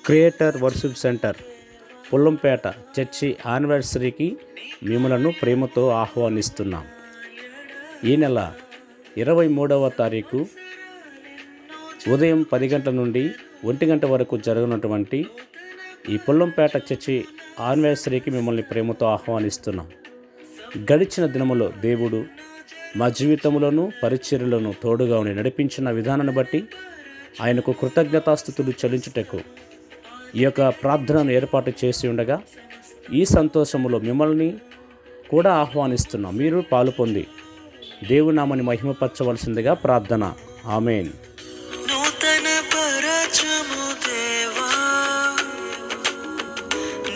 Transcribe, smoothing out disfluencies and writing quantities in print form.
Creator worship centre Pullampeta church యానివర్సరీకి మిమ్మలను ప్రేమతో ఆహ్వానిస్తున్నాం. ఈ నెల 23వ తారీఖు ఉదయం 10 గంటల నుండి 1 గంట వరకు జరగనున్నటువంటి ఈ పుల్లంపేట చర్చి యానివర్సరీకి మిమ్మల్ని ప్రేమతో ఆహ్వానిస్తున్నాం. గడిచిన దినములో దేవుడు మా జీవితంలోనూ పరిచర్యలను తోడుగా ఉండి నడిపించిన విధానాన్ని బట్టి ఆయనకు కృతజ్ఞతాస్తుతులు చెల్లించుటకు ఈ యొక్క ప్రార్థనను ఏర్పాటు చేసి ఉండగా ఈ సంతోషములో మిమ్మల్ని కూడా ఆహ్వానిస్తున్నాం. మీరు పాలు పొంది దేవుని నామమును మహిమపరచవలసిందిగా ప్రార్థన. ఆమేన్.